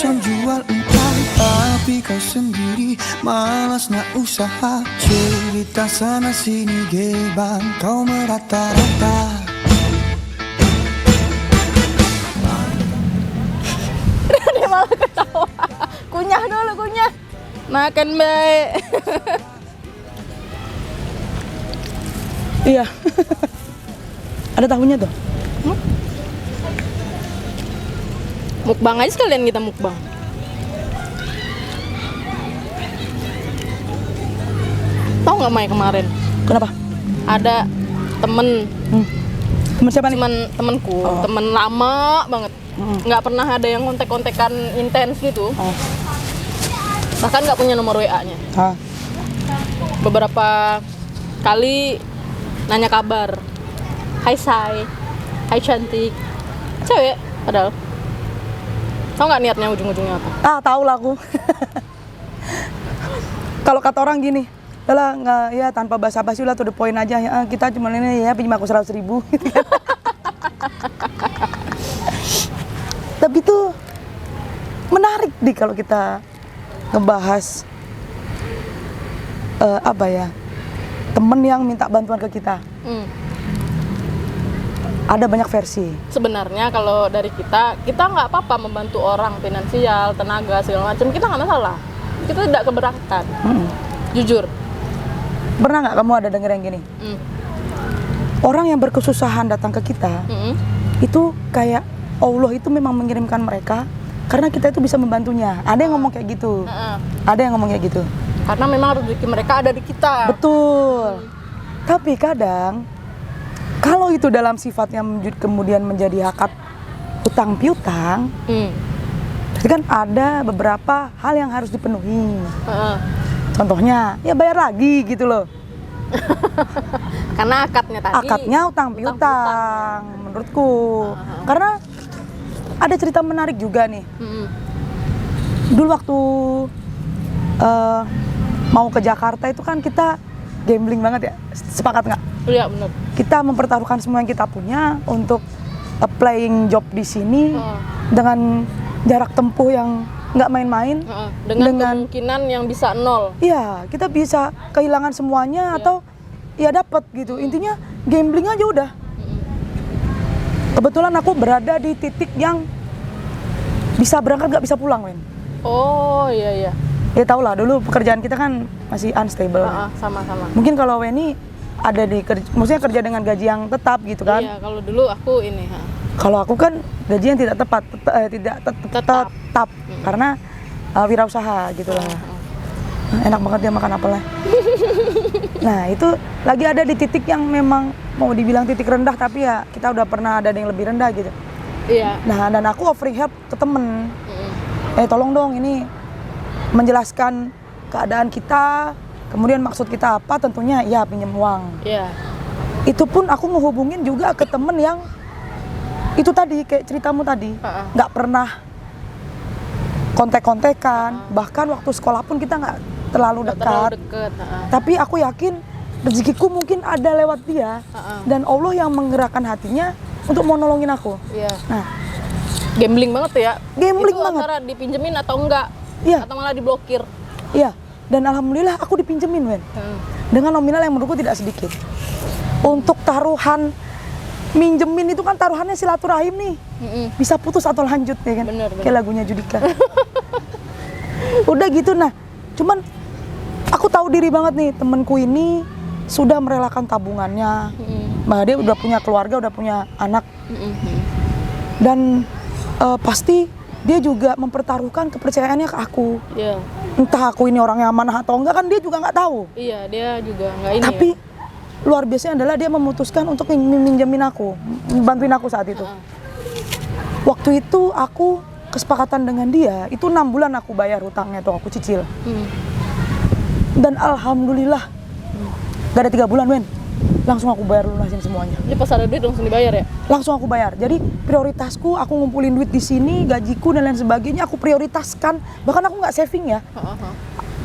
macam jual engkau, tapi kau sendiri malas nak usaha. Cerita sana sini gebang, kau merata-rata. Dia malah ketawa. Kunyah dulu, kunyah. Makan baik. Iya. Ada tahunya tuh. Mukbang aja sekalian kita mukbang. Tahu nggak Mai kemarin? Kenapa? Ada temen, Temen siapa nih? temenku, Oh. temen lama banget. Nggak pernah ada yang kontek-kontekan intens gitu. Oh. Bahkan nggak punya nomor WA-nya. Ah. Beberapa kali nanya kabar. Hai Say, hai cantik. Cewek padahal. Tahu nggak niatnya ujung-ujungnya apa? Ah, tahu lah aku. Kalau kata orang gini, lah nggak ya tanpa basa-basi lah to the point aja ya, kita cuma ini ya pinjam aku 100.000 gitu kan. Tapi tuh menarik nih kalau kita ngebahas apa ya, temen yang minta bantuan ke kita. Ada banyak versi. Sebenarnya kalau dari kita nggak apa-apa membantu orang finansial, tenaga segala macam, kita nggak masalah. Kita tidak keberatan. Jujur. Pernah nggak kamu ada denger yang gini? Orang yang berkesusahan datang ke kita, itu kayak Allah itu memang mengirimkan mereka karena kita itu bisa membantunya. Ada yang ngomong kayak gitu. Ada yang ngomong kayak gitu. Karena memang rezeki mereka ada di kita. Betul. Tapi kadang kalau itu dalam sifatnya kemudian menjadi hakikat utang piutang, berarti kan ada beberapa hal yang harus dipenuhi. Contohnya, ya bayar lagi gitu loh. Karena akadnya tadi. Akadnya utang piutang, menurutku. Karena ada cerita menarik juga nih. Dulu waktu mau ke Jakarta itu kan kita gambling banget ya, sepakat nggak? Iya benar. Kita mempertaruhkan semua yang kita punya untuk applying job di sini dengan jarak tempuh yang nggak main-main. Dengan kemungkinan yang bisa 0. Iya, kita bisa kehilangan semuanya atau ya dapat gitu. Intinya gambling aja udah. Kebetulan aku berada di titik yang bisa berangkat nggak bisa pulang, Wen. Oh iya. Ya tau lah, dulu pekerjaan kita kan masih unstable. Sama-sama. Mungkin kalau Weni ada maksudnya kerja dengan gaji yang tetap gitu kan? Iya, kalau dulu aku ini. Kalau aku kan gaji yang tidak tepat, tetap. Karena wirausaha gitulah. Enak banget dia makan apelnya. Nah itu lagi ada di titik yang memang mau dibilang titik rendah, tapi ya kita udah pernah ada yang lebih rendah gitu. Iya. Nah dan aku offering help ke temen. Tolong dong ini menjelaskan keadaan kita, kemudian maksud kita apa, tentunya ya pinjam uang. Iya. Itu pun aku ngehubungin juga ke temen yang itu tadi kayak ceritamu tadi, nggak pernah kontek-kontekan, bahkan waktu sekolah pun kita nggak terlalu dekat. Tapi aku yakin rezekiku mungkin ada lewat dia, dan Allah yang menggerakkan hatinya untuk mau nolongin aku. Iya. Nah, gambling banget tuh ya. Gambling itu banget. Antara dipinjemin atau enggak. Iya. Atau malah diblokir. Iya. Dan alhamdulillah aku dipinjemin, Wen. Dengan nominal yang menurutku tidak sedikit. Untuk taruhan minjemin itu kan taruhannya silaturahim nih. Bisa putus atau lanjut ya kan. Bener. Kayak lagunya Judika. Udah gitu, nah. Cuman aku tahu diri banget nih, temenku ini sudah merelakan tabungannya. Nah, dia udah punya keluarga, udah punya anak. Dan pasti dia juga mempertaruhkan kepercayaannya ke aku. Iya. Entah aku ini orangnya amanah atau enggak kan dia juga nggak tahu. Iya, dia juga nggak ini. Tapi luar biasanya adalah dia memutuskan untuk minjemin aku, bantuin aku saat itu. Waktu itu aku kesepakatan dengan dia, itu 6 bulan aku bayar hutangnya tuh, aku cicil. Dan alhamdulillah, gak ada 3 bulan, Wen. Langsung aku bayar lunasin semuanya. Jadi pas ada duit langsung dibayar ya? Langsung aku bayar. Jadi prioritasku, aku ngumpulin duit di sini, gajiku dan lain sebagainya, aku prioritaskan. Bahkan aku nggak saving ya.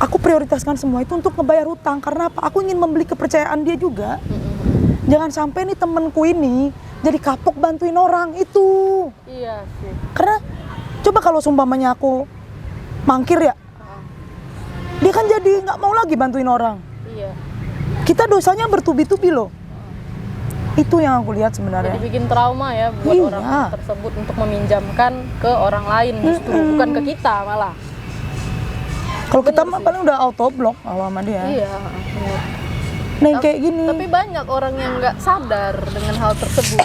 Aku prioritaskan semua itu untuk ngebayar hutang. Karena apa? Aku ingin membeli kepercayaan dia juga. Jangan sampai nih temenku ini jadi kapok bantuin orang itu. Iya sih. Karena Coba kalau sumpamanya aku mangkir ya, dia kan jadi nggak mau lagi bantuin orang. Iya. Kita dosanya bertubi-tubi loh. Itu yang aku lihat sebenarnya. Jadi bikin trauma ya buat Iya. orang tersebut untuk meminjamkan ke orang lain justru, bukan ke kita malah. Kalau kita Bener mah sih. paling udah auto block kalau sama dia. Iya. Bener. Nah yang kayak gini. Tapi banyak orang yang nggak sadar dengan hal tersebut.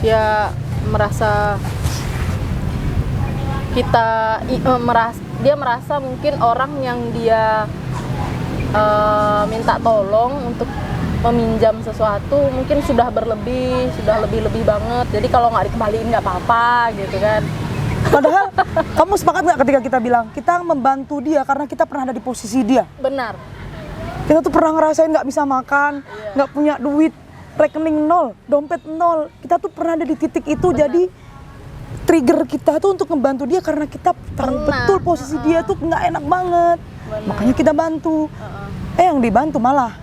Ya merasa dia merasa mungkin orang yang dia minta tolong untuk meminjam sesuatu mungkin sudah lebih banget. Jadi kalau nggak dikembaliin nggak apa-apa gitu kan. Padahal kamu sepakat nggak ketika kita bilang kita membantu dia karena kita pernah ada di posisi dia. Benar. Kita tuh pernah ngerasain nggak bisa makan, nggak punya duit, rekening nol, dompet nol. Kita tuh pernah ada di titik itu. Jadi trigger kita tuh untuk membantu dia karena kita tahu betul posisi dia tuh nggak enak banget. Benar. Makanya kita bantu. Yang dibantu malah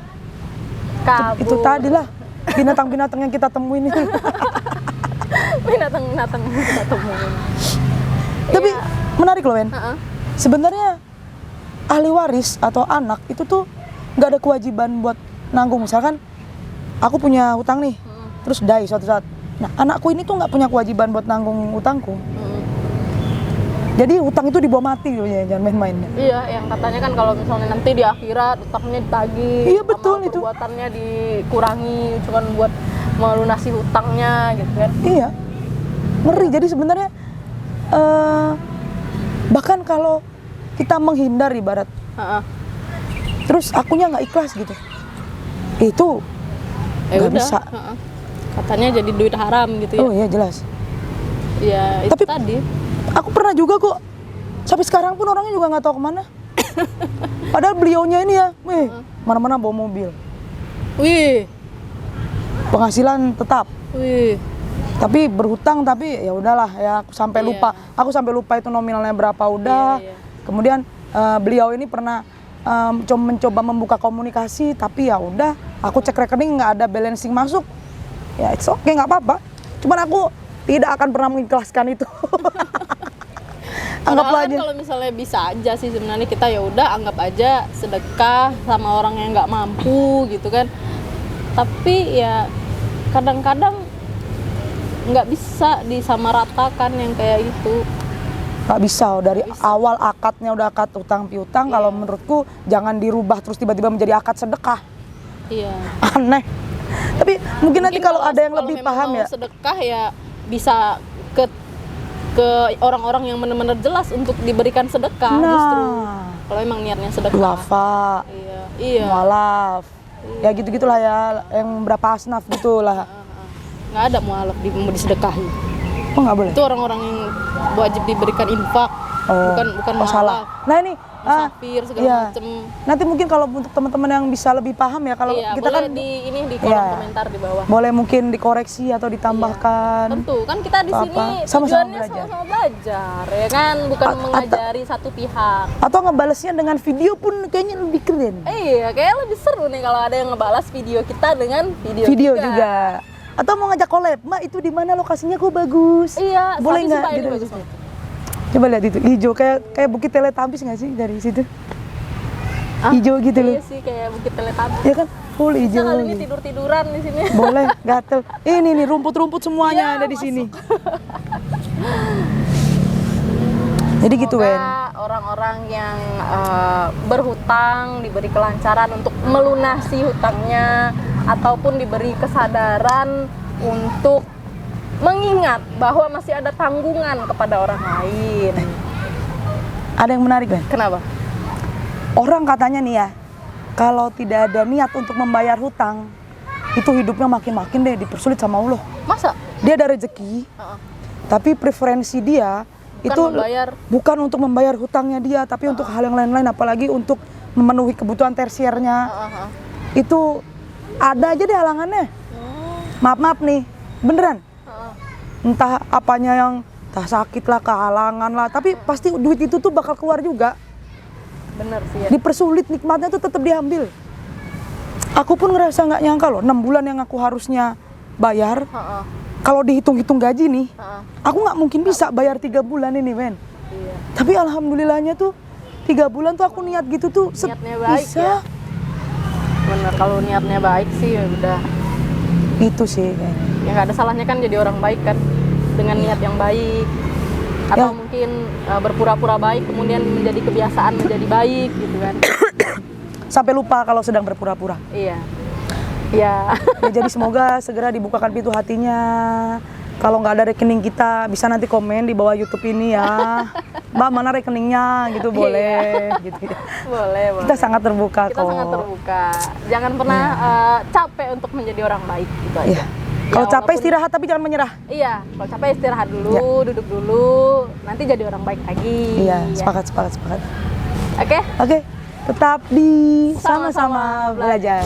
Kabur. itu tadi lah binatang-binatang yang kita temuin itu. binatang yang kita temuin. Tapi Iya. menarik loh, Wen. Heeh. Sebenarnya ahli waris atau anak itu tuh nggak ada kewajiban buat nanggung. Misalkan aku punya hutang nih, terus die suatu saat. Nah, anakku ini tuh nggak punya kewajiban buat nanggung hutangku. Jadi hutang itu dibawa mati loh ya, jangan main-main. Iya, yang katanya kan kalau misalnya nanti di akhirat utangnya ditagih, Iya, betul amal itu. perbuatannya dikurangi cuman buat melunasi hutangnya gitu kan. Iya, ngeri. Jadi sebenarnya bahkan kalau kita menghindar ibarat, Heeh. terus akunya nggak ikhlas gitu, itu nggak udah. bisa. Heeh. Katanya jadi duit haram gitu ya. Oh iya jelas. Ya itu Tapi- tadi. Aku pernah juga kok. Sampai sekarang pun orangnya juga nggak tahu kemana. Padahal beliaunya ini ya, mana-mana bawa mobil, Wih, penghasilan tetap. wih. Tapi berhutang, tapi ya udahlah ya aku sampai Iya. lupa. Aku sampai lupa itu nominalnya berapa udah. Iya, iya. Kemudian beliau ini pernah mencoba membuka komunikasi, tapi ya udah. Aku cek rekening nggak ada balancing masuk. Ya it's okay, nggak apa-apa. Cuman aku tidak akan pernah mengikhlaskan itu. Anggaplah Padahal kan aja. kalau misalnya bisa aja sih sebenarnya kita ya udah anggap aja sedekah sama orang yang nggak mampu gitu kan. Tapi ya kadang-kadang nggak bisa disamaratakan yang kayak gitu. Nggak bisa, dari awal akadnya udah akad utang piutang. Kalau Iya. menurutku jangan dirubah terus tiba-tiba menjadi akad sedekah. Iya. Aneh. Tapi mungkin nanti kalau ada yang kalau lebih memang paham mau ya. sedekah ya bisa ke orang-orang yang benar-benar jelas untuk diberikan sedekah justru. Nah, Kalau emang niatnya sedekah. duafa, Iya. Iya. mualaf, ya gitu-gitulah ya, yang berapa asnaf gitulah. Nggak ada mualaf disedekahi. Oh nggak boleh? Itu orang-orang yang wajib diberikan infak, bukan oh, salah. mualaf. Nah ini, Musafir segala iya. macem. Nanti mungkin kalau untuk teman-teman yang bisa lebih paham ya, kalau Iya, kita boleh kan di kolom Iya. komentar di bawah. boleh mungkin dikoreksi atau ditambahkan. Tentu kan kita di Apa-apa. sini Sama-sama tujuannya belajar. sama-sama belajar ya kan, bukan mengajari satu pihak. Atau ngebalesnya dengan video pun kayaknya lebih keren. Iya, kayaknya lebih seru nih kalau ada yang ngebalas video kita dengan video juga. Atau mau ngajak collab, Mbak itu di mana lokasinya kok bagus? Iya, Boleh Safi nggak? sumpah ini Gitu. bagus banget. Coba lihat itu, hijau kayak Bukit Teletubbies nggak sih dari situ? Hijau gitu loh. Iya sih kayak Bukit Teletubbies. Ya kan, full Kita hijau. kali ini gitu. tidur-tiduran di sini. Boleh, gatel. Ini nih rumput-rumput semuanya Iya, ada di masuk. sini. Jadi gitu, Wen. Semoga orang-orang yang berhutang diberi kelancaran untuk melunasi hutangnya ataupun diberi kesadaran untuk mengingat bahwa masih ada tanggungan kepada orang lain. Ada yang menarik, Wen. Kenapa? Orang katanya nih ya, kalau tidak ada niat untuk membayar hutang, itu hidupnya makin-makin deh dipersulit sama Allah. Masa? Dia ada rezeki, Heeh. tapi preferensi dia Bukan itu membayar. bukan untuk membayar hutangnya dia, tapi untuk hal yang lain-lain, apalagi untuk memenuhi kebutuhan tersiernya. Heeh. Itu ada aja deh halangannya. Maaf nih, beneran. Entah apanya yang, entah sakit lah, kehalangan lah, tapi pasti duit itu tuh bakal keluar juga. Bener sih ya. Dipersulit, nikmatnya tuh tetap diambil. Aku pun ngerasa nggak nyangka loh, 6 bulan yang aku harusnya bayar, Heeh. kalau dihitung-hitung gaji nih, Heeh. aku nggak mungkin bisa bayar 3 bulan ini, men. Iya. Tapi alhamdulillahnya tuh 3 bulan tuh aku niat gitu tuh Niatnya baik bisa. ya. Bener, kalau niatnya baik sih ya udah. Itu sih kayaknya. Ya nggak ada salahnya kan jadi orang baik kan, dengan niat yang baik. Atau Ya. mungkin berpura-pura baik kemudian menjadi kebiasaan menjadi baik gitu kan. Sampai lupa kalau sedang berpura-pura. Iya. Ya. Ya, jadi semoga segera dibukakan pintu hatinya. Kalau nggak ada rekening kita, bisa nanti komen di bawah YouTube ini ya. Mbak, mana rekeningnya gitu, boleh gitu ya. Boleh, boleh. Kita sangat terbuka Kita kok. sangat terbuka. Jangan pernah capek untuk menjadi orang baik gitu aja. Iya. Kalau Ya, capek walaupun- istirahat tapi jangan menyerah. Iya, kalau capek istirahat dulu, duduk dulu, nanti jadi orang baik lagi. Iya, Ya. sepakat. Oke? Oke, tetap di Sama-sama sama-sama belajar.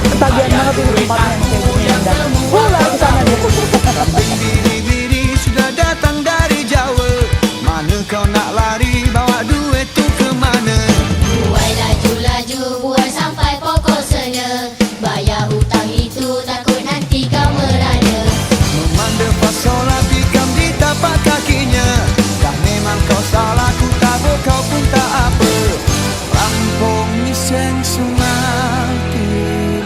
Ketagihan banget ini tempatnya yang kayak gini, Indah. Lari ke sana deh. Biri-biri sudah datang dari Jawa. Mana kau nak lari, bawa duit tu ke mana? Buai laju-laju, buai sampai pokok sena. Bayar hutang itu takut nanti kau merana. Memanda fasola tikam di tapak kakinya. Dah memang kau salah, ku tahu kau pun tak apa. Rampung miseng semakin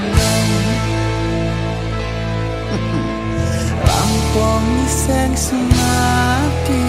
Rampung miseng semakin